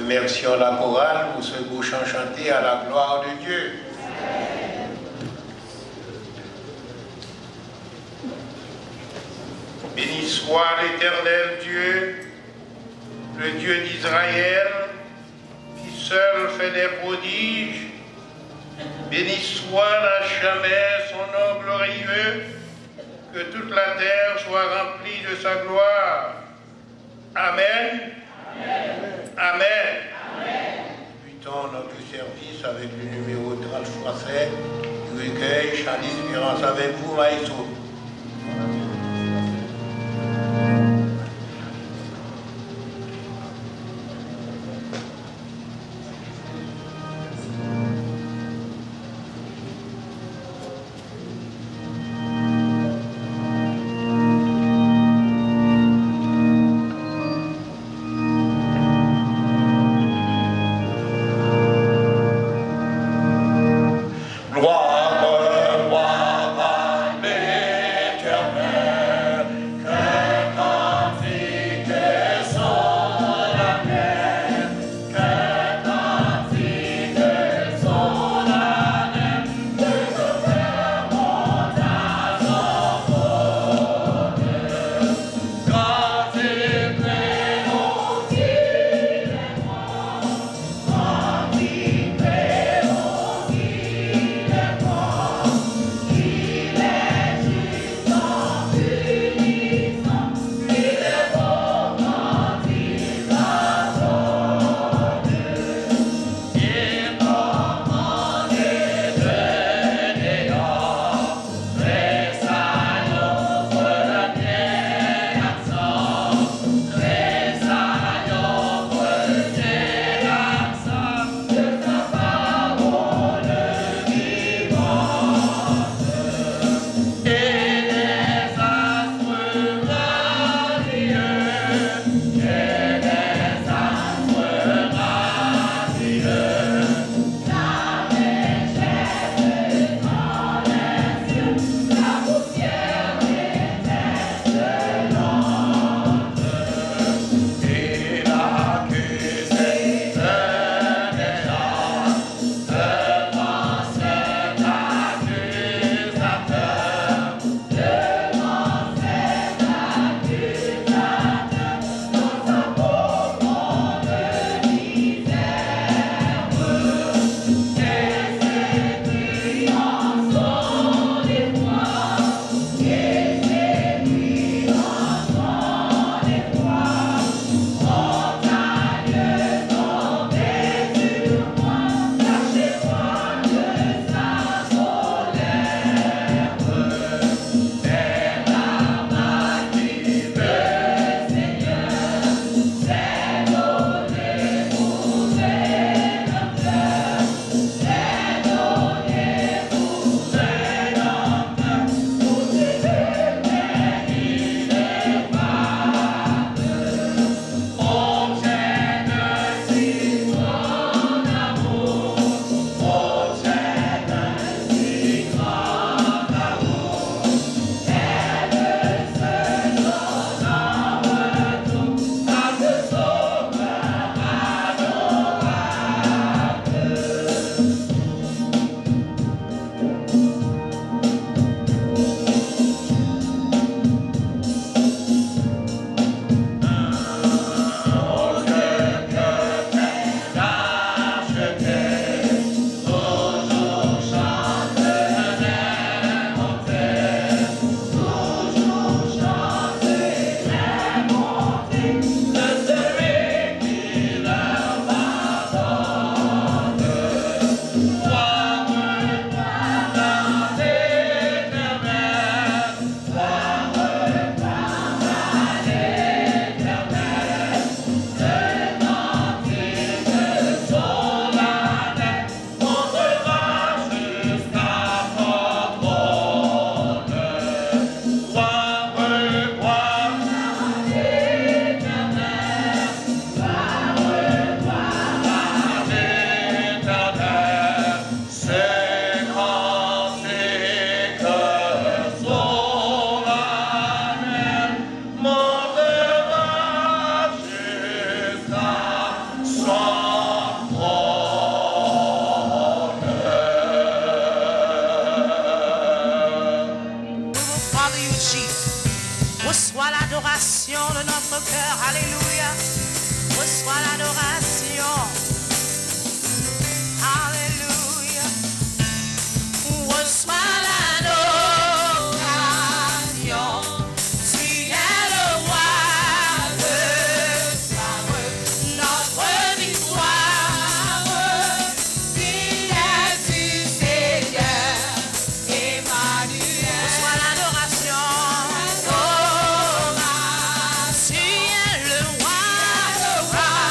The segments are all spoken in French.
Remercions la chorale pour ce beau chant chanté à la gloire de Dieu. Béni soit l'Éternel Dieu, le Dieu d'Israël, qui seul fait des prodiges. Béni soit à jamais son nom glorieux, que toute la terre soit remplie de sa gloire. Amen. Amen. Amen. Amen. Débutons notre service avec le numéro 30 français du recueil Chant d'espérance avec vous, Maïso. Gloire, gloire, amen. fond de notre cœur. Alléluia. Reçois l'adoration. Alléluia. Reçois l'adoration. Tu es le roi de gloire. Notre victoire vient du Seigneur Emmanuel. Reçois l'adoration. Tu es le roi de gloire.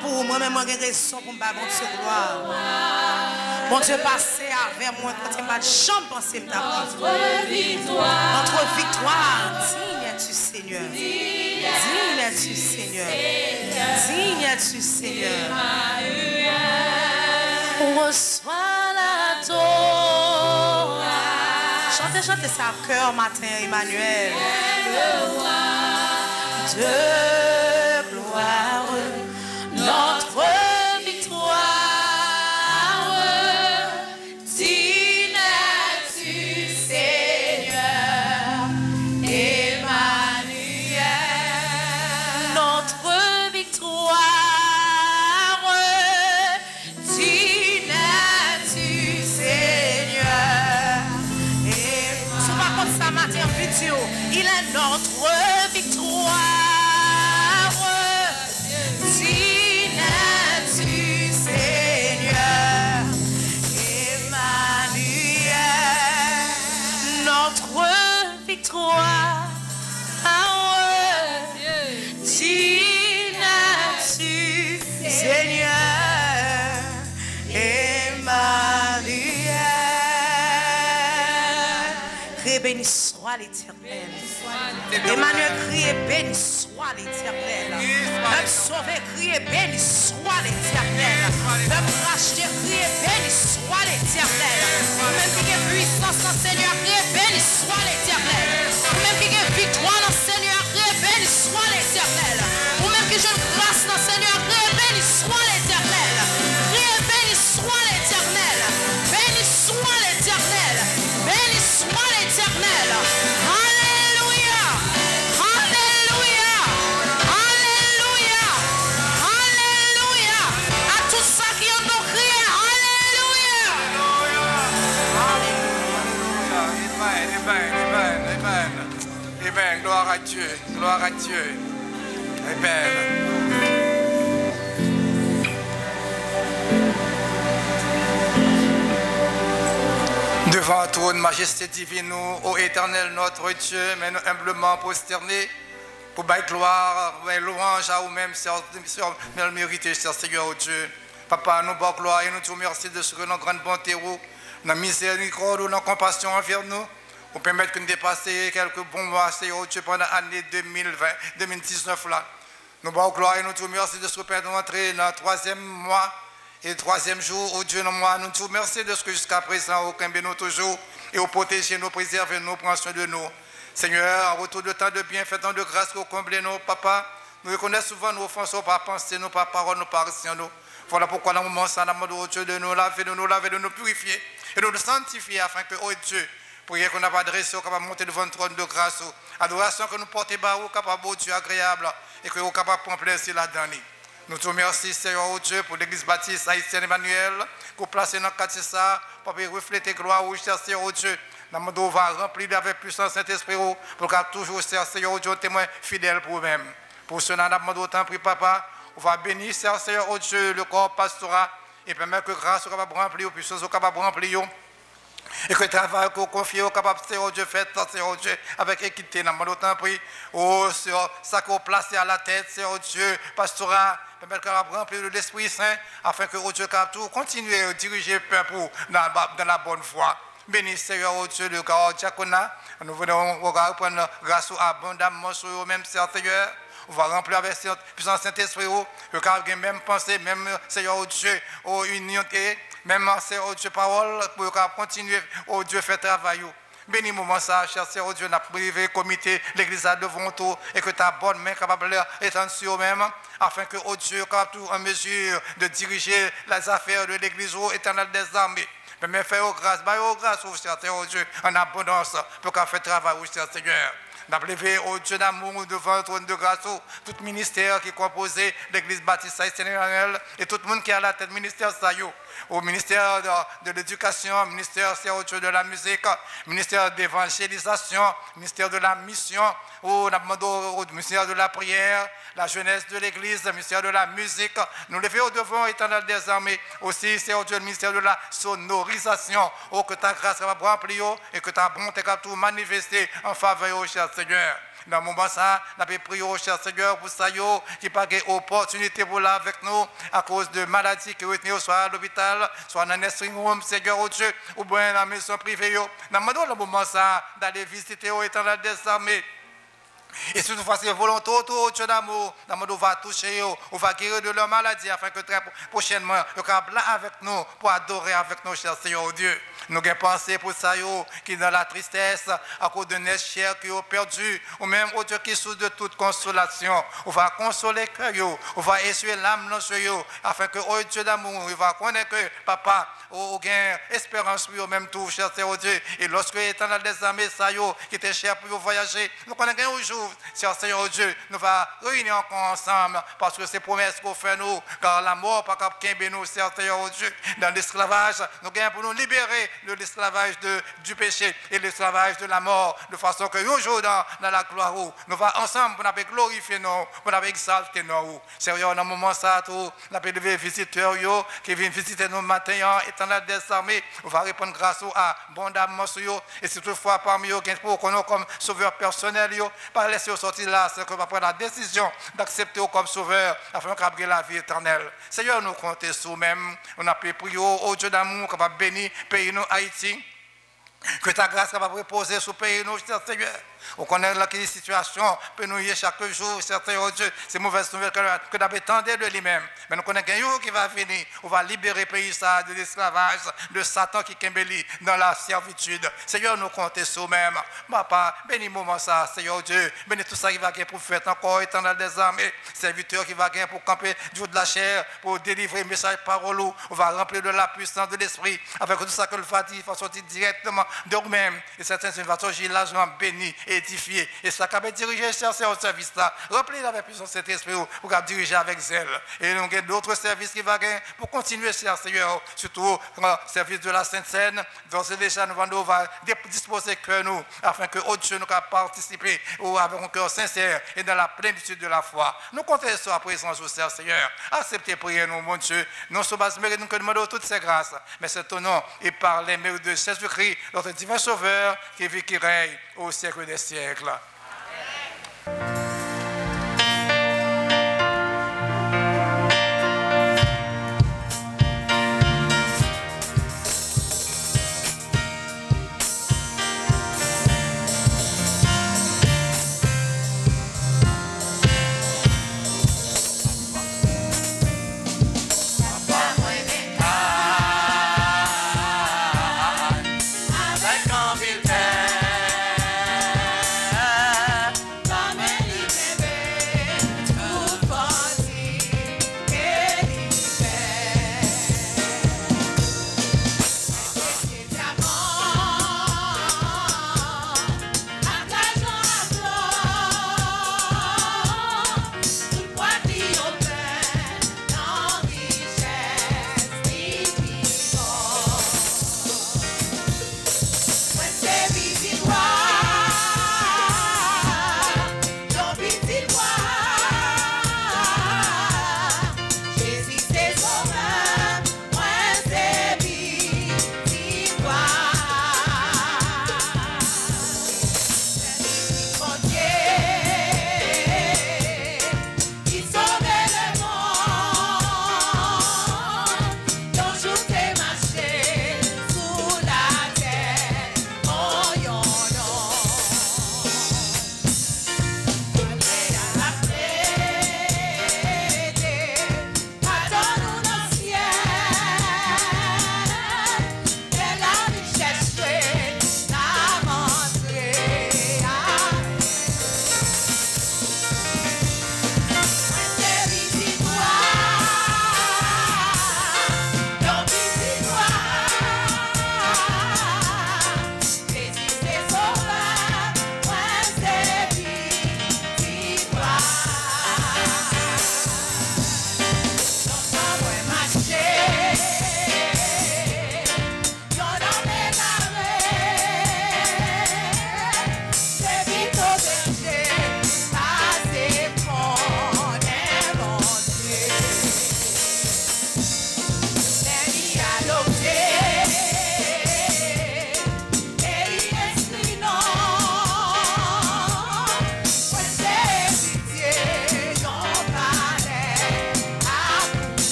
pour moi-même, j'ai raison pour me battre, mon Dieu, gloire. Mon Dieu, passez avec moi quand il m'a de chambre pensé me taper. Notre victoire, digne es-tu, Seigneur. Digne es-tu, Seigneur. Digne es-tu, Seigneur. Reçois la Torah. Chantez ça à cœur matin, Emmanuel. De gloire, notre victoire. Digne es-tu, Seigneur, Emmanuel. Notre victoire. Digne es-tu, Seigneur. Si par contre ça matin vidéo, il est notre victoire. Digne es-tu, Seigneur, Emmanuel. Notre victoire. Digne es-tu, Seigneur, Emmanuel. Criez béni soit l'Éternel. Emmanuel, criez béni soit l'Éternel. Peuple sauvé, criez béni soit l'Éternel. Peuple racheté, criez béni soit l'Éternel. Vous-même qui avez puissance dans le Seigneur, criez béni soit l'Éternel. Vous-même qui avez victoire dans le Seigneur, criez béni soit l'Éternel. Vous-même qui avez grâce dans le Seigneur, criez béni soit l'Éternel. Criez béni soit l'Éternel. Béni soit l'Éternel. Béni soit l'Éternel. Alléluia. Alléluia. Alléluia. Alléluia. À tous ceux qui en ont crié. Alléluia. Amen. Gloire à Dieu. Gloire à Dieu. Amen. Devant ton majesté divine, ô éternel notre Dieu, mais nous humblement prosternés pour bailler gloire, louange à vous-même, mais mérité, cher Seigneur, ô Dieu. Papa, nous bons gloire et nous te remercions de ce que nos grandes bontés, nos miséricorde, nos compassions envers nous, pour permettre que nous dépassions quelques bons mois, Seigneur, ô Dieu, pendant l'année 2019 là. Nous bons gloire et nous te remercions de ce que nous entrer dans le 3e mois. Et le 3e jour, oh Dieu, nous te remercions de ce que jusqu'à présent, aucun nous toujours, et au protéger, nous préserver, nous prendre soin de nous. Seigneur, en retour de temps de bien, fait tant de grâce au combler nous, papa. Nous reconnaissons souvent nos offenses, par pensée, nous, par parole, nous, par action, nous. Voilà pourquoi, dans le moment, ça, nous demandons, oh Dieu, de nous laver, de nous purifier, et de nous sanctifier, afin que, oh Dieu, prière qu'on a adressée, capable de monter devant le trône de grâce, adoration que nous portons, capable, oh Dieu, agréable, et que nous capable de prendre plaisir là-dedans. Nous te remercions, Seigneur, oh Dieu, pour l'église baptiste haïtienne Emmanuel, pour placer dans le quartier ça, pour refléter gloire, oh Seigneur, oh Dieu. Nous va remplir avec puissance Saint-Esprit, pour qu'il toujours, Seigneur, oh Dieu, témoin fidèle pour nous-mêmes. Pour cela, nous demandons autant, prie, papa, on va bénir, Seigneur, oh Dieu, le corps pastoral, et permettre que grâce soit capable de remplir, puissance soit capable de remplir. Et que le travail qu'on confie au capable, Seigneur Dieu, fait, Seigneur Dieu, avec équité. Nous demandons autant, prie, oh Seigneur, ça qu'on place à la tête, Seigneur Dieu, pastoral, permettre qu'on remplir de l'Esprit Saint, afin que oh Dieu, tout continue à diriger le peuple dans la bonne voie. Bénis, Seigneur, oh Dieu, le corps diaconat. Nous venons reprendre grâce abondamment sur eux-mêmes, Seigneur. On va remplir avec puissance Saint-Esprit, le corps a même pensée, même, Seigneur, oh Dieu, oh unité, même, Seigneur, oh Dieu, parole, pour continuer, oh Dieu, faire travail. Bénis moment ça, cher Seigneur, oh Dieu, n'a privé comité, l'église a devant tout, et que ta bonne main capable d'étendre sur eux-mêmes, afin que, oh Dieu, capable en mesure de diriger les affaires de l'église éternelle des armées. Mais fais grâce, oh Seigneur, oh Dieu, en abondance, pour qu'on fasse travail, oh Seigneur. Nous avons levé, oh Dieu d'amour, devant le trône de grâce, tout ministère qui est composé l'église baptiste haïtienne et tout le monde qui est à la tête ministère au ministère de l'éducation, ministère de la musique, ministère d'évangélisation, ministère de la mission, au ministère de la prière, la jeunesse de l'église, le ministère de la musique. Nous levons au devant éternel des armées, aussi c'est Dieu le ministère de la sonorisation, que ta grâce va remplir et que ta bonté va tout manifester en faveur, cher Seigneur. Dans le moment ça, nous avons prié au cher Seigneur pour ça, qui n'a pas d'opportunité pour là avec nous à cause de maladies qui retenues soit à l'hôpital, soit dans un nursing home, Seigneur, au Dieu, ou bien dans la maison privée. Nous demandons le moment ça d'aller visiter au éternel des armées. Et si toutefois c'est volontaire, Dieu d'amour, on va toucher, on va guérir de leur maladie afin que très prochainement, ils soient là avec nous pour adorer avec nous, cher Seigneur Dieu. Nous avons pensé pour ça, qui dans la tristesse, à cause de nos chers qui ont perdu, ou même au Dieu qui souffre de toute consolation. On va consoler cœur, on va essuyer l'âme dans ce yo, afin que, oh Dieu d'amour, il va connaître que papa, ou gain espérance pour même tout, cher Seigneur Dieu. Et lorsque l'éternel des armées, ça yo, qui était cher pour voyager, nous connaissons un jour, cher Seigneur Dieu, nous va réunir encore ensemble, parce que c'est promesses qu'on fait nous, car la mort, pas qu'à nous, cher Seigneur Dieu, dans l'esclavage, nous gagnons pour nous libérer de l'esclavage du péché et l'esclavage de la mort, de façon que un jour dans la gloire, nous va ensemble pour nous glorifier nous, pour nous exalter nous. Seigneur, dans le moment ça, nous avons des visiteurs qui viennent visiter nous matin, éternel des armées, on va répondre grâce à abondamment sur eux, et si toutefois parmi eux, pour qu'on ait comme sauveur personnel, pas laisser sortir là, c'est qu'on va prendre la décision d'accepter comme sauveur, afin qu'on ait la vie éternelle. Seigneur, nous comptons sur nous-mêmes, on a prié au Dieu d'amour, qu'on va bénir pays nous Haïti, que ta grâce va reposer sur le pays, nous, Seigneur. On connaît la situation, peut nous y chaque jour, certains Dieu, ces mauvaises nouvelles que nous avons tenté de lui-même. Mais nous connaissons un jour qui va venir, on va libérer le pays ça de l'esclavage, de Satan qui embellit dans la servitude. Seigneur, nous comptons sur nous-mêmes. Papa, bénis le moment ça, Seigneur Dieu, bénis tout ça qui va gagner pour faire encore éternel des armées, serviteurs qui va gagner pour camper du jour de la chair, pour délivrer le message parole, on va remplir de la puissance de l'esprit, avec tout ça que le va dire, il faut sortir directement de nous-mêmes. Et certains, c'est une façon largement bénie. Édifié. Et ça va diriger ce service là, remplir avec puissance cet esprit pour diriger avec zèle. Et nous avons d'autres services qui vont gagner pour continuer, cher Seigneur, surtout le service de la Sainte Seine. Donc c'est déjà nous allons disposer que nous, afin que autres Dieu nous puissent participer avec un cœur sincère et dans la plénitude de la foi. Nous comptons sur la présence du Seigneur. Acceptez prier nous, mon Dieu. Non sous base mérite nous que nous demandons toutes ces grâces, mais c'est au nom et par les mérites de Jésus-Christ, notre divin Sauveur, qui vit, qui règne au siècle des siècles. Amen. Say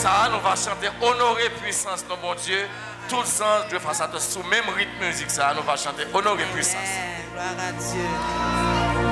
ça, nous allons chanter honorer puissance de mon Dieu. Tout le sens de face à toi, sous même rythme musique, ça, nous allons chanter honorer puissance. Gloire à Dieu.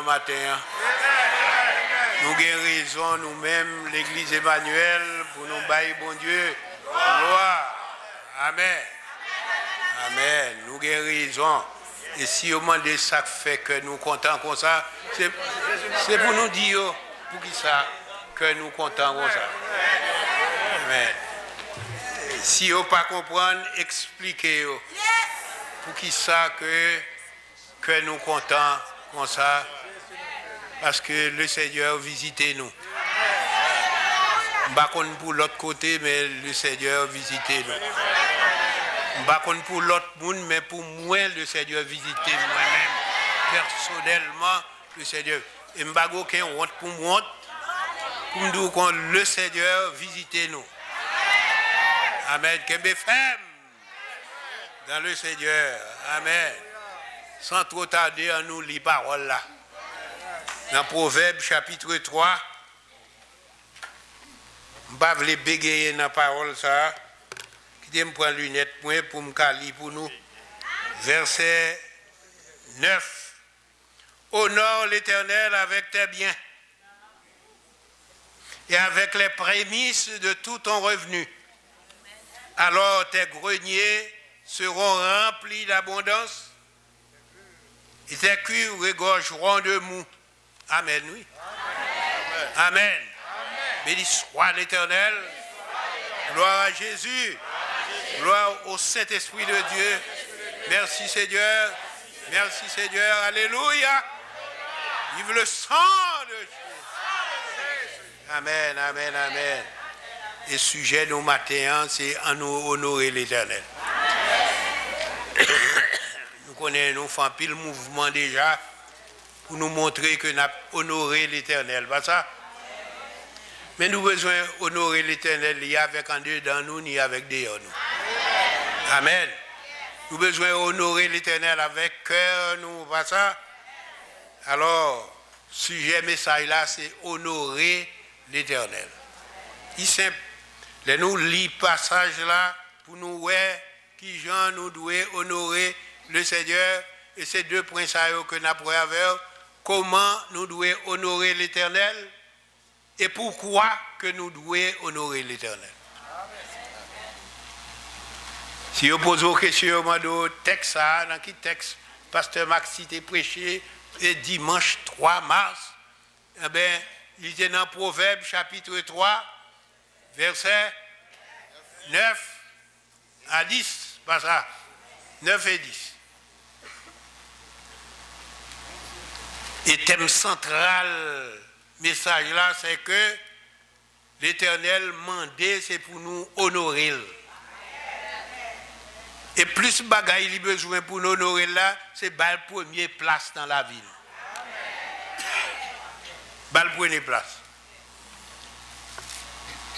Matin. Nous guérissons nous-mêmes l'église Emmanuel pour nous bailler bon Dieu. Gloire. Amen. Amen. Nous guérissons. Et si on demande ça fait que nous comptons comme ça, c'est pour nous dire pour qui ça que nous comptons comme ça. Amen. Si on ne pas comprendre, expliquez pour qui ça que nous comptons comme ça. Parce que le Seigneur visite nous. Pas pour l'autre côté, mais le Seigneur visite nous. Pas pour l'autre monde, mais pour moi, le Seigneur visite moi-même. Personnellement, le Seigneur. Et je n'ai pas aucun honte pour moi. Pour nous dire que le Seigneur visite nous. Amen. Kembe ferme dans le Seigneur. Amen. Sans trop tarder, on nous lit parole là. Dans Proverbe chapitre 3, je ne vais pas bégayer dans la parole ça. Je prends lunette pour me lire pour nous. Verset 9. Honore l'Éternel avec tes biens et avec les prémices de tout ton revenu. Alors tes greniers seront remplis d'abondance et tes cuves regorgeront de mou. Amen, oui. Amen. Amen. Béni soit l'Éternel. Gloire à Jésus. Gloire au Saint-Esprit de Dieu. Merci Seigneur. Merci Seigneur. Alléluia. Vive le sang de Jésus. Amen, amen, amen. Et sujet de matin, c'est à nous honorer l'Éternel. Nous connaissons, nous faisons pile mouvement déjà pour nous montrer que nous avons honoré l'Éternel. Pas ça? Mais nous avons besoin d'honorer l'Éternel ni avec en dedans nous, ni avec dehors nous. Amen. Nous avons besoin d'honorer l'Éternel avec cœur nous. Pas ça? Alors, sujet message là, c'est honorer l'Éternel. Il simple. Les nous lit passage là pour nous voir qui gens nous devons honorer le Seigneur. Et ces deux points que nous avons avec comment nous devons honorer l'Éternel et pourquoi que nous devons honorer l'Éternel. Si vous posez une question dans texte, dans quel texte Pasteur Maxi t'a prêché et dimanche 3 mars, eh bien, il était dans Proverbe chapitre 3, verset 9 à 10, pas ça, 9 et 10. Et thème central, message là, c'est que l'Éternel mandé, c'est pour nous honorer. Et plus bagaille il a besoin pour nous honorer là, c'est la première place dans la ville. La première place.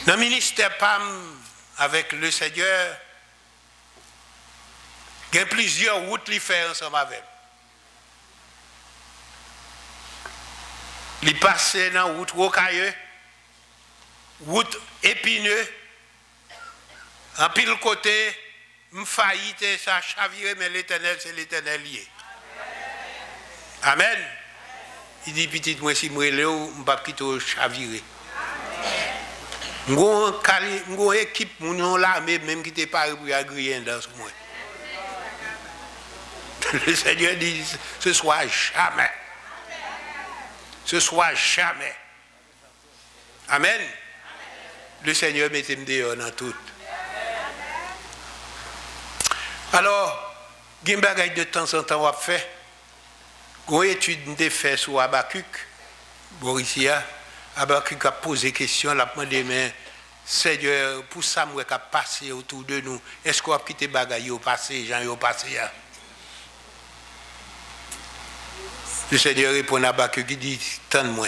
Dans le ministère PAM avec le Seigneur, il y a plusieurs routes qui font ensemble avec. Il passe dans la route rocailleuse, route épineuse, en pile côté, faillite, ça chaviré, mais l'Éternel, c'est l'Éternel lié. Amen. Il dit, petit, moi, si je ne vais pas quitter chaviré. Une équipe, mon l'armée, même qui n'était pas pour agréer dans ce moment. Le Seigneur dit, ce soit jamais. Ce soit jamais. Amen. Le Seigneur mettez dehors dans tout. Alors, il y a des bagages de temps en temps, on va faire. Une étude de fait sur Habakkuk. Borissia, Habakkuk a posé question, il a demandé, mais Seigneur, pour ça, moi, qui a passé autour de nous, est-ce qu'on a quitté les bagages au passé, gens au passé? Le Seigneur répond à Habakkuk, il dit, tente-moi.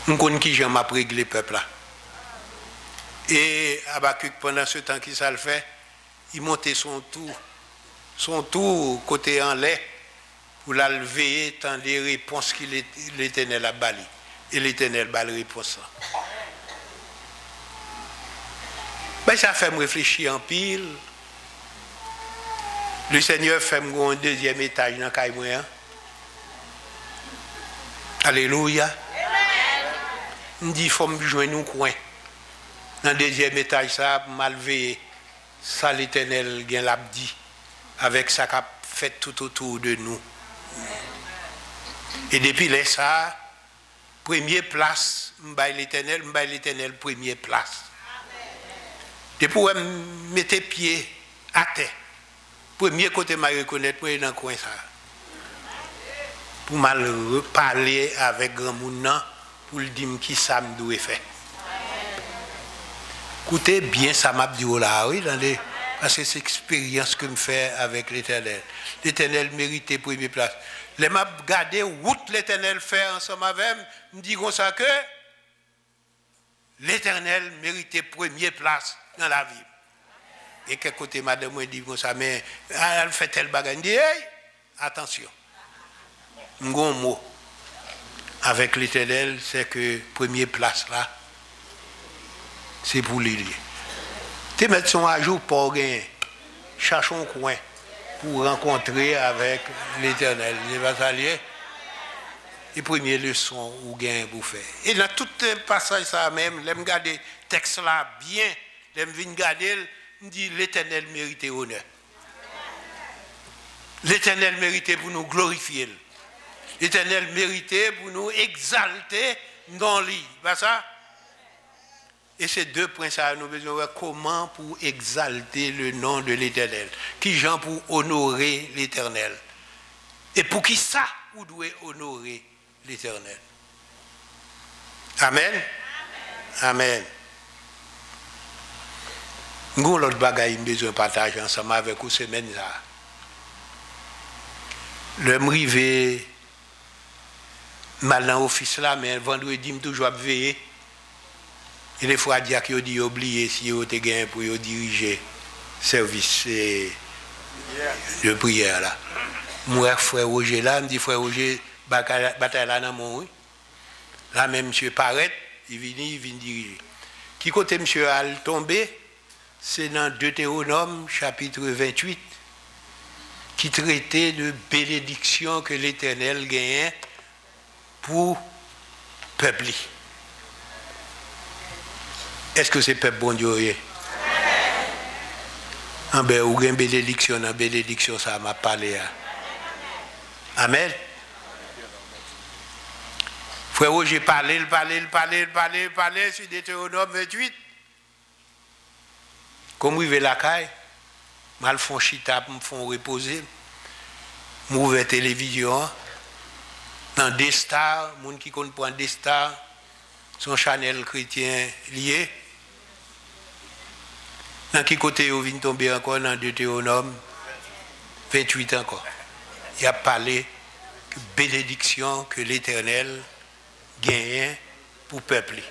Je connais qui j'aime après régler le peuple là. Et Habakkuk, pendant ce temps qu'il ça le fait, il montait son tour côté en lait pour la lever tant des réponses que l'Éternel a bali. Et l'Éternel a bali réponse. Ben, ça fait me réfléchir en pile. Le Seigneur fait un deuxième étage dans le caille. Alléluia. Il dit, il faut me joindre nous coin. Dans le deuxième étage, ça mal veillé. Ça, l'Éternel l'a dit. Avec ça qu'a fait tout autour de nous. Et depuis là, ça, première place, m'baille l'Éternel, première place. Depuis où je mettais pied à terre. Premier côté, je reconnaître, moi, dans le coin, ça. Pour mal parler avec grand monde, pour lui dire qui ça me doit faire. Écoutez bien, ça m'a dit là, oui, parce que c'est l'expérience que je fais avec l'Éternel. L'Éternel méritait première place. Les m'a regardé où l'Éternel fait ensemble avec moi, me dit comme ça que l'Éternel méritait première place dans la vie. Et quel côté madame me dit comme ça, mais elle fait tel bagage. Elle dit, hey, attention. Un bon mot avec l'Éternel, c'est que première place là, c'est pour lui. Tu mets son à jour pour gagner. Cherche un coin pour rencontrer avec l'Éternel. Il va s'allier. Et première leçon ou gain pour faire. Et dans tout le passage ça même, je regarde le texte là bien, je viens regarder, me dit l'Éternel mérite honneur. L'Éternel mérite pour nous glorifier. L'Éternel mérite pour nous exalter dans lui. Pas ça? Et ces deux points ça nous besoin de voir comment pour exalter le nom de l'Éternel. Qui gens pour honorer l'Éternel. Et pour qui ça vous devez honorer l'Éternel. Amen. Amen. Nous, l'autre bagaille, nous besoin de partager ensemble avec vous semaine ça. Le m'rivé mal dans l'office là, mais vendredi, je toujours veiller. Et des fois, il y a qui dit oublié si vous avez gagné pour diriger le service de prière là. Moi, frère Roger là, me dit frère Roger, bataille là dans mon. Là même monsieur paraît, il vient diriger. Qui côté monsieur a tombé, c'est dans Deutéronome chapitre 28 qui traitait de bénédiction que l'Éternel gagnait pour le peuple. Est-ce que c'est peuple bon Dieu? Ah ben, ou une bénédiction, ça m'a parlé. Amen. Frère Roger parlé sur Deutéronome 28. Comme il veut la caille, mal font chita, me font reposer, m'ouvre télévision, dans des stars, moun qui comprend des stars, son Chanel chrétien lié. Dans qui côté vous venez tomber encore dans Deutéronome 28 encore. Il a parlé de bénédiction que l'Éternel gagne pour le peuple.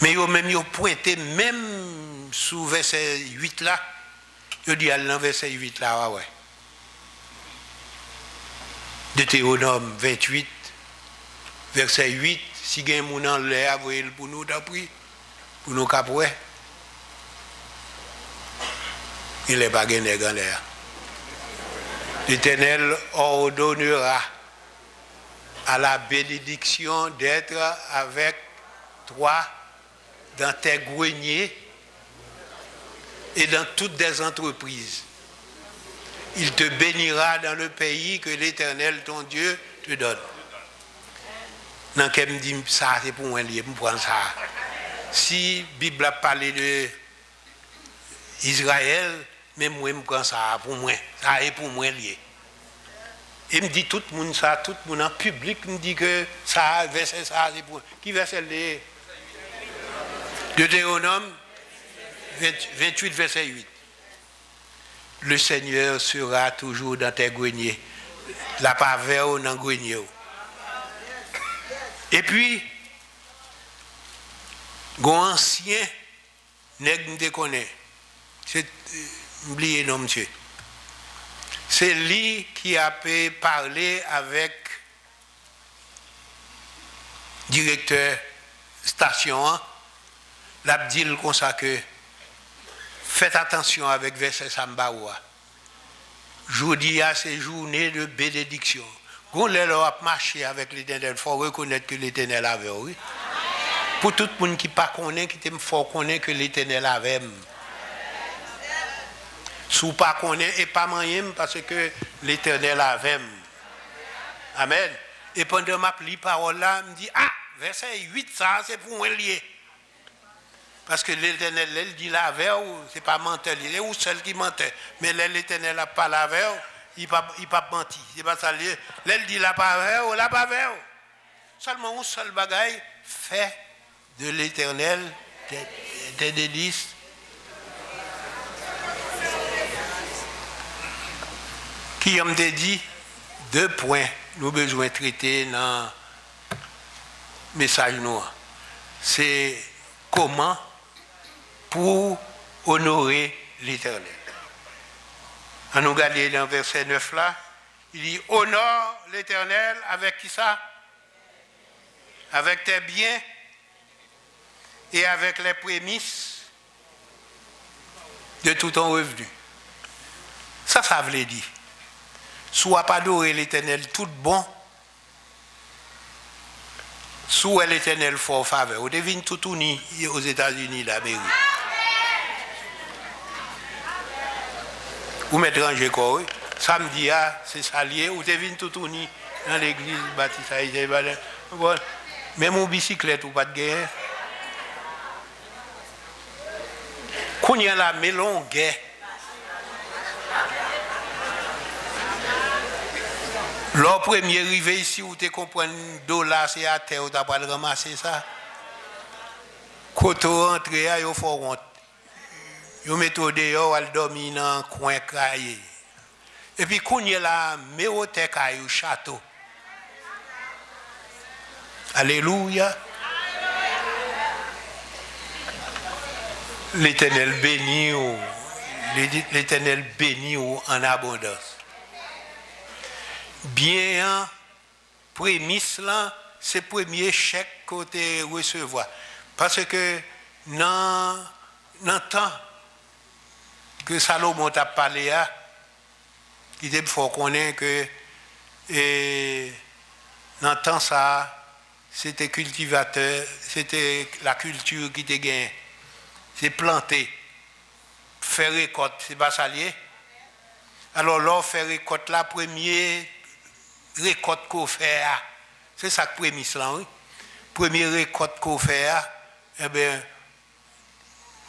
Mais il a même pointé, même sous verset 8 là, il dit à verset 8 là, ouais. Deutéronome 28, verset 8, si il y a un moun en l'air, vous voyez pour nous d'après, pour nous capouer. Il n'est pas gagné dans l'air. L'Éternel ordonnera à la bénédiction d'être avec toi dans tes greniers et dans toutes tes entreprises. Il te bénira dans le pays que l'Éternel, ton Dieu, te donne. Dans qu'elle me dit ça, c'est pour moi, je prends ça. Si la Bible a parlé d'Israël, même moi, je prends ça pour moi. Ça est pour moi lié. Il me dit tout le monde ça, tout le monde en public me dit que ça, verset ça, c'est pour moi. Qui verset les Deutéronome 28, verset 8. Le Seigneur sera toujours dans tes greniers. La paveur dans le grenier. Et puis, un ancien, nèg me connaît. C'est oublié non monsieur. C'est lui qui a pu parler avec le directeur station. L'a dit comme ça que faites attention avec verset Sambaoua. Jeudi à ces journées de bénédiction. Quand l'on a marché avec l'Éternel, il faut reconnaître que l'Éternel avait, oui. Pour tout le monde qui ne connaît pas, qui ne faut connaître que l'Éternel avait. Si vous ne connaissez pas, et pas moyen parce que l'Éternel avait. Amen. Et pendant que je lis la parole là, je me dis, ah, verset 8, ça, c'est pour moi lié. Parce que l'Éternel, elle dit la veille, ce n'est pas menteur, il est ou seul qui mentait. Mais l'Éternel n'a pas la veille, il n'a pas menti. C'est pas ça. Elle dit la pas veille, la pas veille. Seulement un seul bagaille fait de l'Éternel des délices. Qui me dit 2 points, nous besoin de traiter dans message noir. C'est comment pour honorer l'Éternel. On nous regarde dans le verset 9 là, il dit honore l'Éternel avec qui ça? Avec tes biens et avec les prémices de tout ton revenu. Ça veut dire. Soit pas adorer l'Éternel tout bon, soit l'Éternel fort faveur. Vous devine tout uni aux États-Unis, l'Amérique. Vous mettez ranger quoi? Samedi, c'est salier, vous devine tout uni dans l'église baptiste haïtienne. Même mon bicyclette ou pas de guerre. Quand il y a la mélon guerre. Le premier arrivé ici, où tu comprends $, c'est à terre, où tu n'as pas ramasser ça. Quand tu rentres, il faut honte. Tu mets dehors, elle dormir dans un coin caillé. Et puis, quand il y a la méothèque au château. Alléluia. L'Éternel bénit, l'Éternel bénit en abondance. Bien, prémisse là, c'est le premier chèque côté recevoir. Parce que dans le temps que Salomon t'a parlé, il faut connaître que dans le temps ça, c'était cultivateur, c'était la culture qui était gagnée. C'est planter, faire récolte, c'est pas ça lié. Alors là, faire récolte, la première récolte qu'on fait, c'est ça que prémisse là, oui. Première récolte qu'on fait, eh bien,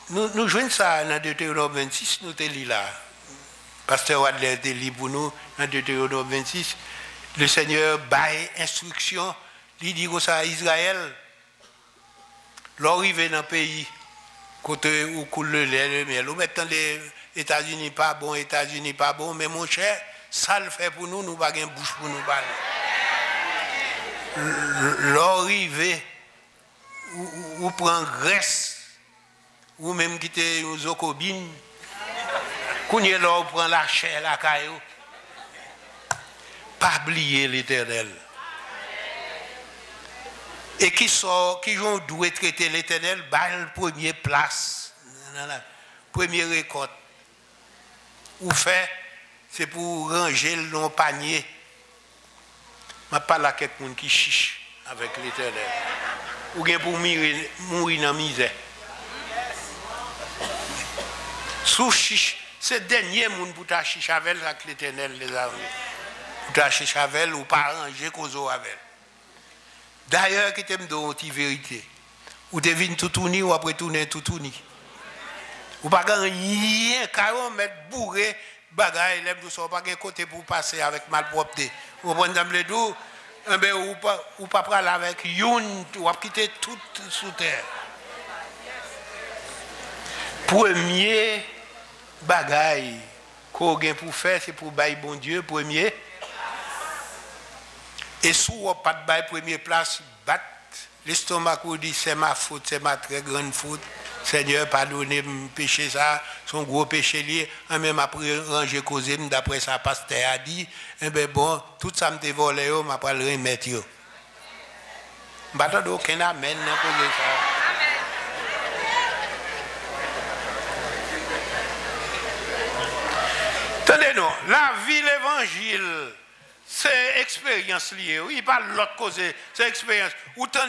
nous jouons ça dans Deutéronome 26, nous te lis là. Pasteur Wadler te lit pour nous dans Deutéronome 26. Le Seigneur baille instruction, il dit que ça à Israël, l'arrivée dans le pays, côté où coule le lait, le miel. Maintenant, les États-Unis pas bon, États-Unis pas bon, mais mon cher, ça le fait pour nous, nous n'avons pas de bouche pour nous parler. L'arrivée, ou prend Grèce, ou même quitter aux Okobines, qu'on y est là, on prend la chair, la caillou. Pas oublier l'Éternel. Et qui ont dû traiter l'Éternel, bah, la première place, la première récolte. Ou fait, c'est pour ranger le panier. Je ne parle pas à quelqu'un qui chiche avec l'Éternel. Ou bien pour mourir dans la misère. Sous chiche, c'est le dernier monde pour ta chiche avec l'Éternel les a. Pour ta chiche avec ou pas ranger cause avec. D'ailleurs, qui t'aime donner une vérité. Ou tu viens tout tourner ou après tourner tout tourner. Ou pas rien, car mettre bourré, bagaille, l'aime tout ça, pas de côté pour passer avec malpropreté. Vous prenez le dos, ou pas parler avec youn, ou quitter tout sous terre. Premier bagaille qu'on a pour faire, c'est pour bailler bon Dieu, premier. Et si on n'a pas de bail première place, battre l'estomac ou dit c'est ma faute, c'est ma très grande faute. Seigneur, pardonnez-moi péché ça, son gros péché lié. Même après ranger causé, d'après ça, pasteur a dit, eh bien bon, tout ça me volé, je vais pas le remettre. Je ne vais pas aucun amen pour ça. Attendez-nous, la vie, l'évangile. C'est expérience liée. Oui, pas l'autre cause, c'est expérience. Autant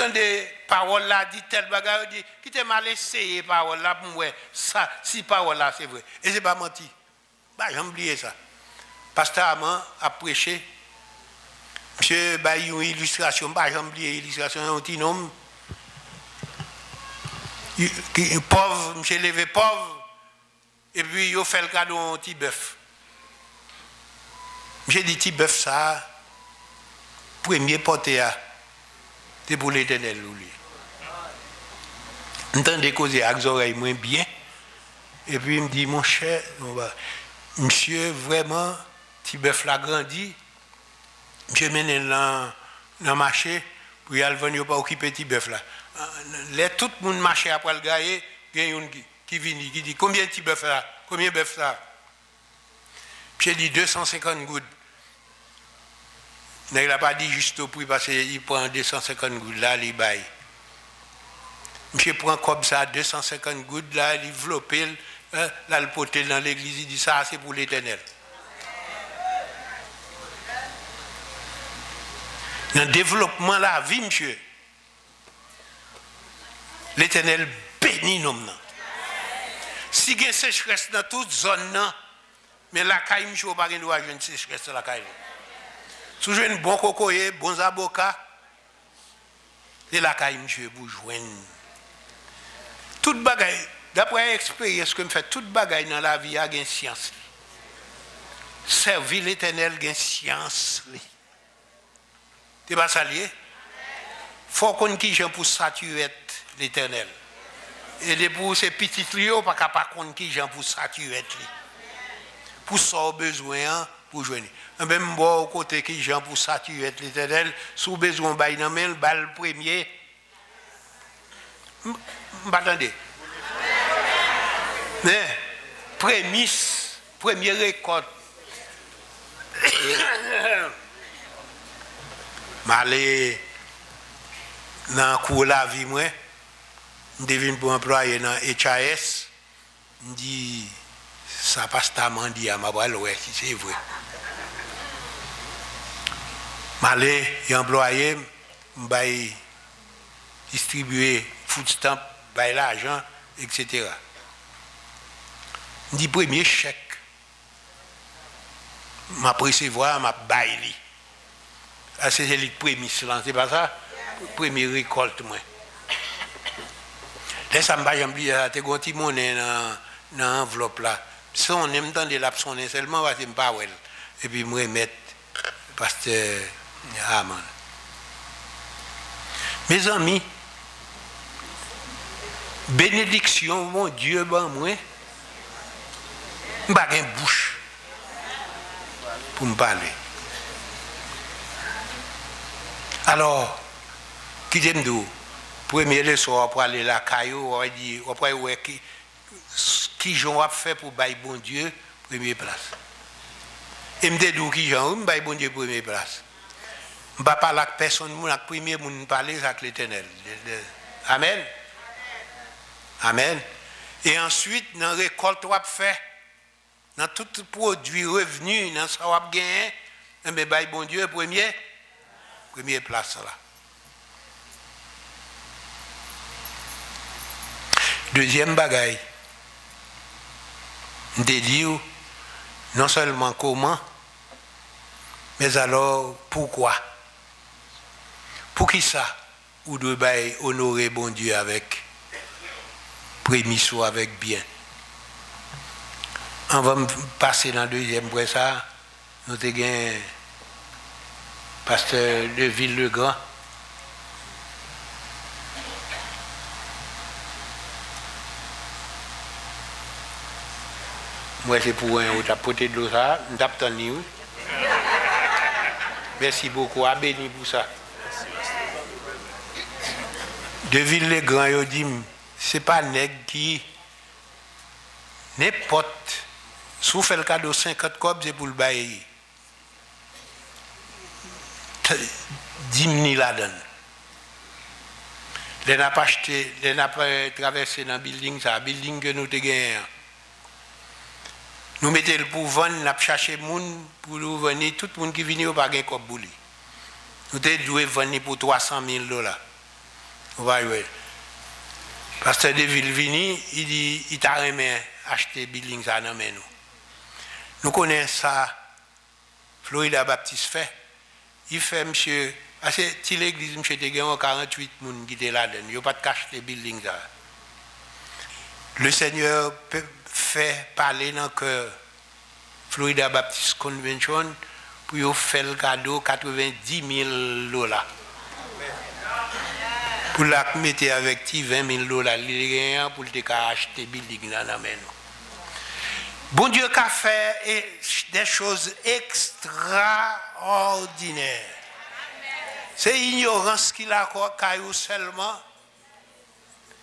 de paroles là, dit tel bagage, dit, qui t'a mal essayé paroles là pour moi, ça, si paroles là, c'est vrai. Et c'est pas menti. Bah, j'ai oublié ça. Pasteur Amand a prêché. Monsieur, bah, il y a une illustration, bah, j'ai oublié l'illustration, un petit homme. Pauvre, monsieur levé pauvre. Et puis, il a fait le cadeau à un petit bœuf. J'ai dit, petit bœuf, ça, premier porté à, c'est pour l'Éternel. Entendez causer avec les oreilles moins bien. Et puis il me dit, mon cher, monsieur, vraiment, petit bœuf l'a grandi. Monsieur mène dans le marché, pour y aller venir pas occuper petit bœuf là. Tout le monde marché après le gars, il y a une qui vient, qui dit combien de petits bœuf là? Combien de bœuf ça? Puis il dit 250 gouttes. Il n'a pas dit juste au prix parce qu'il prend 250 gouttes là, il baille. Monsieur prend comme ça 250 gouttes là, il enveloppe, là le poté dans l'église, il dit ça c'est pour l'Éternel. Dans le développement de la vie, monsieur, l'Éternel bénit nous. Si il y a une sécheresse dans toute zone, mais la caille, monsieur, pas de droit à une sécheresse dans la caille. Si vous avez un bon cocoyer, bons avocats, c'est la caille, monsieur, pour joindre. Toute bagaille, d'après l'expérience que je fais, toute bagaille dans la vie a une science. Servir l'Éternel a une science. Tu vas saluer? Il faut qu'on ait qui pour saturer l'Éternel. Et pour ces petits trios, pas capable qu'on qui gens pour saturer. Pour ça, besoin pour joindre. Même bon côté qui gens pour saturer l'Éternel, sous besoin bail dans le bal premier. M'attendez. Mais prémisse, première récolte. M'aller dans le cours de la vie, moi, je devine pour employer dans HAS, je dis, ça passe ta mandi à ma voix, si c'est vrai. M'aller employer, je distribuer food stamp, l'argent, etc. Je dis, premier chèque, je précevoir, je baille. C'est le premier silence, c'est pas ça? Première récolte, moi. Là, ça me va oublier, tu as un petit monnaie dans l'enveloppe là. Si on aime tant de l'absonner seulement, parce que je ne pas. Et puis, je me remettre, pasteur Amen. Mes amis, bénédiction, mon Dieu, ben moi, je n'ai pas une bouche pour me parler. Alors, qui t'aime d'où? Premier leçon, pour aller la caillou, on va dire, après, qui j'en ai fait pour bailler bon Dieu, première place. Et me dit qui j'en ai bailler bon Dieu, première place. Je ne vais pas parler avec personne, je vais premier parler avec l'Éternel. Amen. Amen. Et ensuite, dans la récolte, on va faire, dans tout produit revenu, dans ce qu'on va gagner, je vais bailler bon Dieu, première place là. Deuxième bagaille, dire non seulement comment, mais alors pourquoi? Pour qui ça? Ou de honorer bon Dieu avec prémisse ou avec bien. On va passer dans le deuxième point ça. Nous avons pasteur de Ville-le-Grand. Moi, c'est pour un autre apporter de l'eau, ça. Nous avons merci beaucoup, à béni pour ça. De Ville-le-Grand, il dit, ce n'est pas nègre qui, n'importe, si vous faites le cadeau 50 cobs, c'est pour le bailler. 10 000 la donne. Les n'a pas acheté, les n'a pas traversé dans le building, ça, building que nous avons gagné. Nous mettons le pour vendre, nous avons cherché les gens pour nous venir, tout le monde qui vient, pas gagner comme bouli. Nous devons vendre pour 300 000 $. Vous voyez. Pasteur de Ville-Vini, il dit, il t'a remis acheter le building, ça, dans nous. Nous connaissons ça, Florida Baptiste fait. Il fait, monsieur, parce que si l'église, monsieur, il y a 48 personnes qui étaient là-dedans, il n'y a pas de cache de building. Le Seigneur peut faire parler dans le cœur Florida Baptist Convention pour faire le cadeau 90 000 $. Pour la mettre avec 20 000 $, pour le acheter des buildings dans la main. Bon Dieu qui a fait des choses extraordinaires. C'est ignorance qu'il a caillou seulement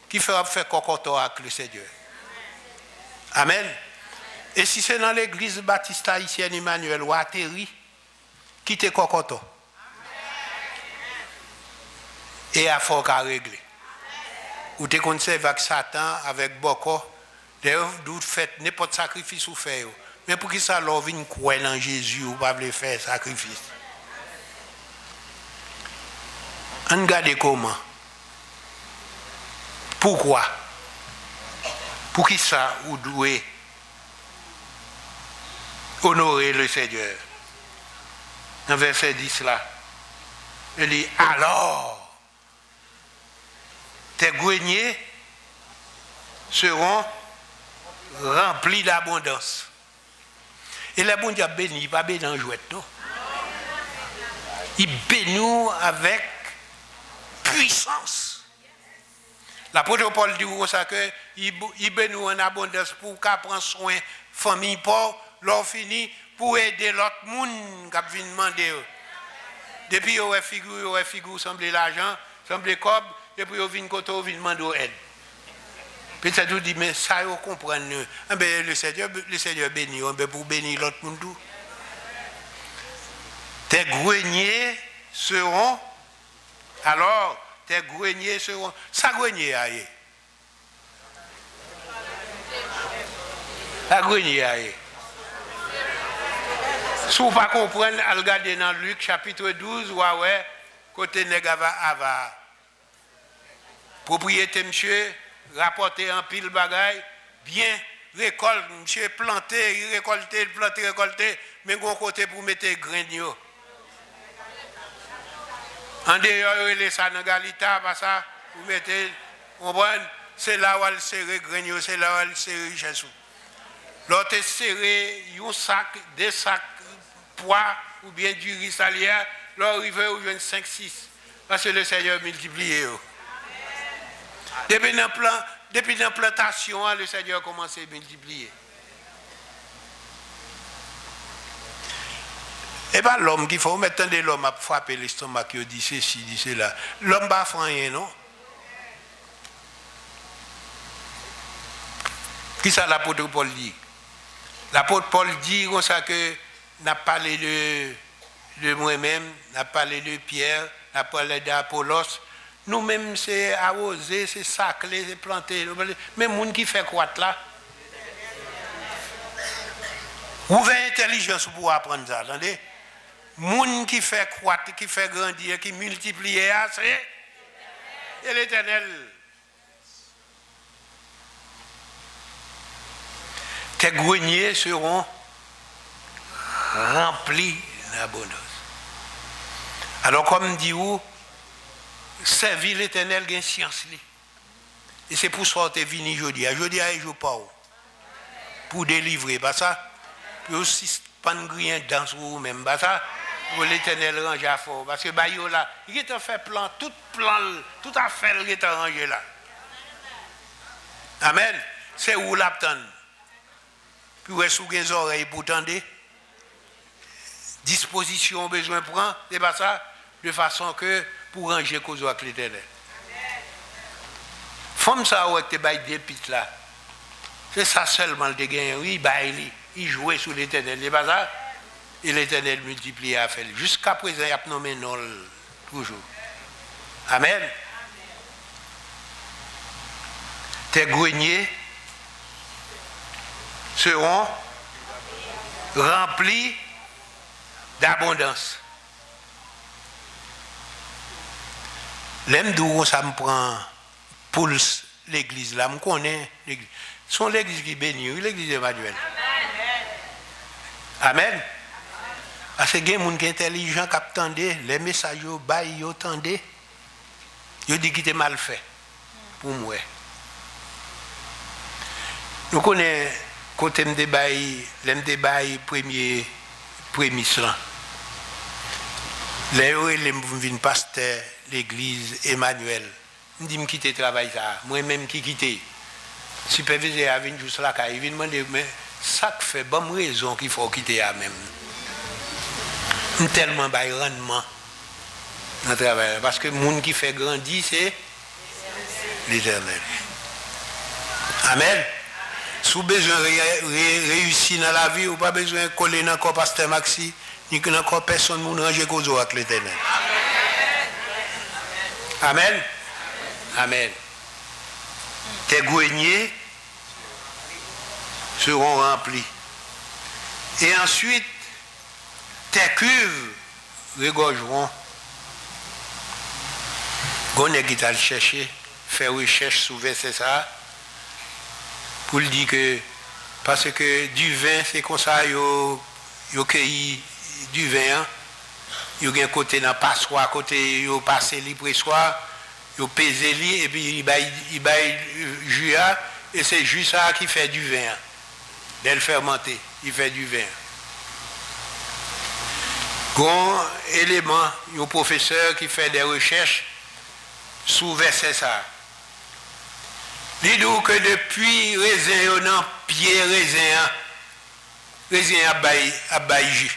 qui fera faire cocoto avec le Seigneur. Amen. Et si c'est dans l'église baptiste haïtienne Emmanuel ou atterri, quittez cocoto. Et à fort qu'à régler. Ou te conserve avec Satan, avec Boko, d'ailleurs, vous faites n'importe sacrifice ou faire. Mais pour qui ça leur vient croire en Jésus ou pas le faire sacrifice? On regarde comment. Pourquoi? Pour qui ça vous devez honorer le Seigneur? Dans verset 10 là, il dit alors tes greniers seront remplis d'abondance. Et le bon Dieu béni, il ne va pas bénir en jouette, non? Il bénit avec puissance. L'apôtre Paul dit qu'il bénit en abondance pour qu'il prenne soin de la famille pauvre, l'on finit pour aider l'autre monde qui vient demander. Depuis qu'il y a figure, semble l'argent, semble cob, depuis qu'il vient demander aide. Peut-être que dit, mais ça, vous comprenez. Le Seigneur bénit, pour bénir l'autre monde. Tes greniers seront, alors, tes greniers seront, ça grenier aïe. La grenier aïe. Si vous ne comprenez pas, regardez dans Luc chapitre 12, ouais, côté Negava Ava. Propriété, monsieur, rapporter en pile bagaille, bien, récolte, monsieur, planter, récolter, planter, récolter, mais bon côté pour mettre grain. En dehors, il ça dans Galita, pas ça, vous mettez, c'est là où elle serre grain, c'est là où elle serre richesse. L'autre serré, un sac, des sacs, poids, ou bien du riz salière, l'autre arrive où il 5-6. Parce que le Seigneur multiplie. Depuis l'implantation, le Seigneur a commencé à multiplier. Et bien l'homme qu'il faut mettre de l'homme à frapper l'estomac qui dit ceci, dit cela. L'homme va faire rien, non? Qui ça l'apôtre Paul dit? L'apôtre Paul dit comme ça que n'a parlé de moi-même, n'a parlé de Pierre, n'a parlé d'Apollos. Nous-mêmes, c'est arroser, c'est sacler, c'est planter. Mais les gens qui fait croître là, ouvrez intelligence pour apprendre ça, attendez? Les gens qui fait croître, qui fait grandir, qui multiplie, c'est l'Éternel. Tes greniers seront remplis d'abondance. Alors, comme dit où, servir l'Éternel gagne science. Et c'est pour ça que tu es venu aujourd'hui. Aujourd'hui, je ne joue pas. Pour délivrer, pas ça. Puis aussi, pas de rien dans vous-même, pas ça. Pour l'Éternel range à fort. Parce que là, il t'a fait plan, tout affaire, il t'a rangé là. Amen. C'est où l'attend. Puis où est-ce que vous avez des oreilles pour tendre? Disposition, besoin de prendre, c'est pas ça. De façon que pour ranger cause avec l'Éternel. Femme ça où tu bail des pites là. C'est ça seulement le gain. Oui, il jouait sous l'Éternel, c'est pas ça. Et l'Éternel multiplie à faire. Jusqu'à présent, il a nommé non toujours. Amen. Tes greniers seront remplis d'abondance. L'aime d'où ça me prend pour l'église là, je connais l'église. C'est l'église qui bénit, l'église Emmanuel. Amen. Parce que il y a des gens qui sont intelligents, qui attendent, les messages, ils attendent. Ils disent qu'ils ont mal fait. Pour moi. Nous connaissons, quand je débaille premier prémisse là. Les gens pasteur l'église Emmanuel. Je dis que je quitte le travail. Moi-même qui quitte. Superviseur a venu juste là. Il vient me demander, mais ça fait bonne raison qu'il faut quitter à même. Tellement de rendement. Dans travail. Parce que le monde qui fait grandir, c'est l'Éternel. Amen. Si vous avez besoin de réussir dans la vie, vous n'avez pas besoin de coller dans le corps pasteur Maxi, ni que dans le corps personne ne ranger cause avec l'Éternel. Amen. Amen. Tes greniers seront remplis. Et ensuite, tes cuves regorgeront. Gonne qui t'a cherché, faire recherche sur verset ça, pour le dire que, parce que du vin, c'est comme ça, yo cueilli du vin, yo gen côté dans passoire, côté yo passé li pressoir, yo pesé li, et puis il baille jus, et c'est jus ça qui fait du vin. D'elle fermenté, il fait du vin. Grand élément, un professeur qui fait des recherches sous verset ça. Il dit que depuis raisin, non, pied raisin a baillé jus.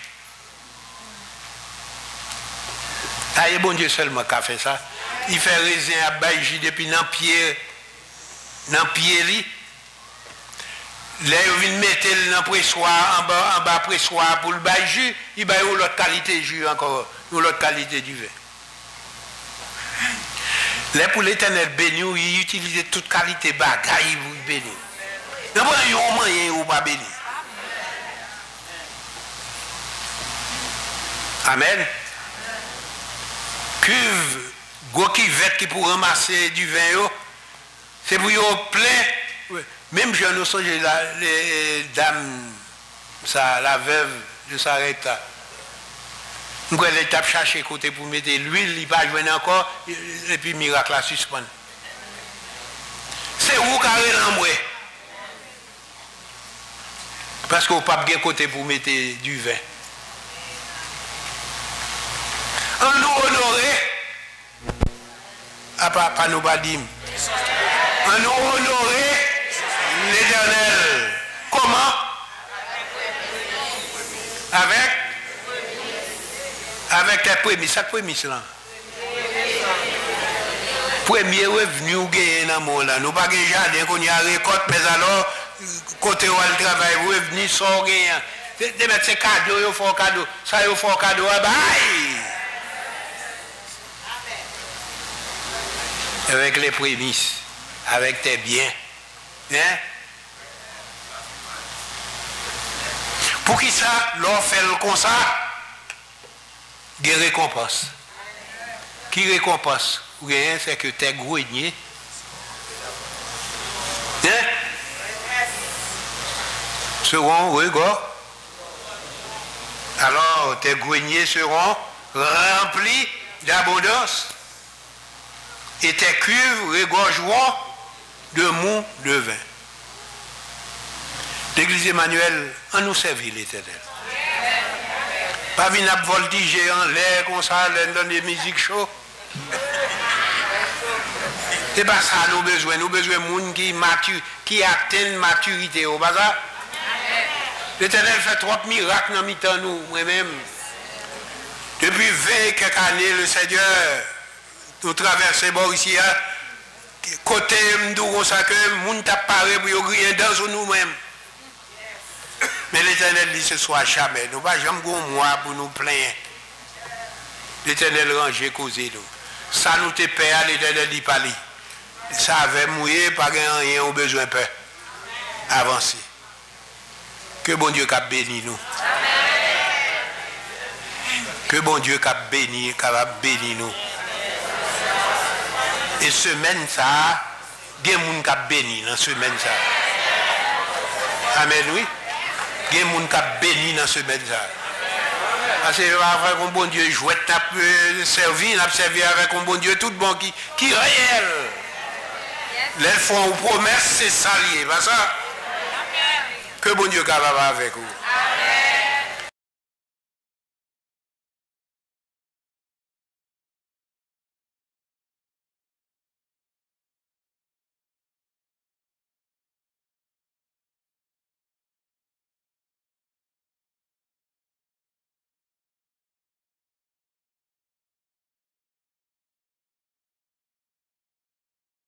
Ah, et bon Dieu seulement qui a fait ça. Il fait raisin à baillé jus depuis dans pied li. Là, il vient mettre dans le pressoir, en bas pressoir pour le bail jus, il baille l'autre qualité de jus encore, l'autre qualité du vin. Là, pour l'Éternel béni, il utilise toute qualité de bagaille pour bénir. Non, il y a un moyen ou pas béni. Amen. Cuve, go qui vête qui pour ramasser du vin, c'est pour y plein. Même je ne sais pas, les dames, ça, la veuve de Sarepta. Nous avons l'étape chercher côté pour mettre l'huile, il va jouer encore, et puis miracle à suspendre. C'est où carré dans moi. Parce qu'on n'a pas bien côté pour mettre du vin. On nous honorer, à pas nous badim. On nous honorer l'Éternel. Comment? Avec tes prémices. Chaque prémisse là. Premier revenu ou gagné dans le monde là. Nous pas gagné jardin qu'on y a récolte, mais alors, côté où elle travaille, revenu sans gagner. De mettre ces cadeaux, il faut un cadeau. Ça, il faut un cadeau. Bye! Avec les prémices, avec tes biens. Hein? Pour qui ça, l'on fait le comme ça, des récompenses. Qui récompense? C'est que tes greniers, hein? Seront regords. Alors, tes greniers seront remplis d'abondance. Et tes cuves regorgeront de mou de vin. L'église Emmanuel, on nous servit l'Éternel. Pas venir voltiger en l'air comme ça, dans des musiques chaudes. C'est pas ça nous besoin. Nous besoin de gens qui atteignent maturité au bazar. L'Éternel fait trop de miracles dans mi-temps nous, moi-même. Depuis 20 quelques années, le Seigneur nous traverse ici, côté m'dou ça que moun t'a paré pour griller dans nous-mêmes. Mais l'Éternel dit ce soit jamais. Nous pas jamais gon moi pour nous plaindre. L'Éternel range causer nous. Ça nous te paie à l'Éternel dit pas li. Ça avait mouillé pas rien au besoin peur. Avancer. Que bon Dieu qu'a béni nous. Que bon Dieu qu'a béni nous. Et semaine ça, il y a des gens qui ont béni dans semaine ça. Amen, oui. Il y a des gens qui ont béni dans semaine ça. Parce que avec un bon Dieu, jouet, servir avec un bon Dieu, tout bon qui est réel. Les fonds aux promesses, c'est salier, pas ça? Que bon Dieu capable avec vous.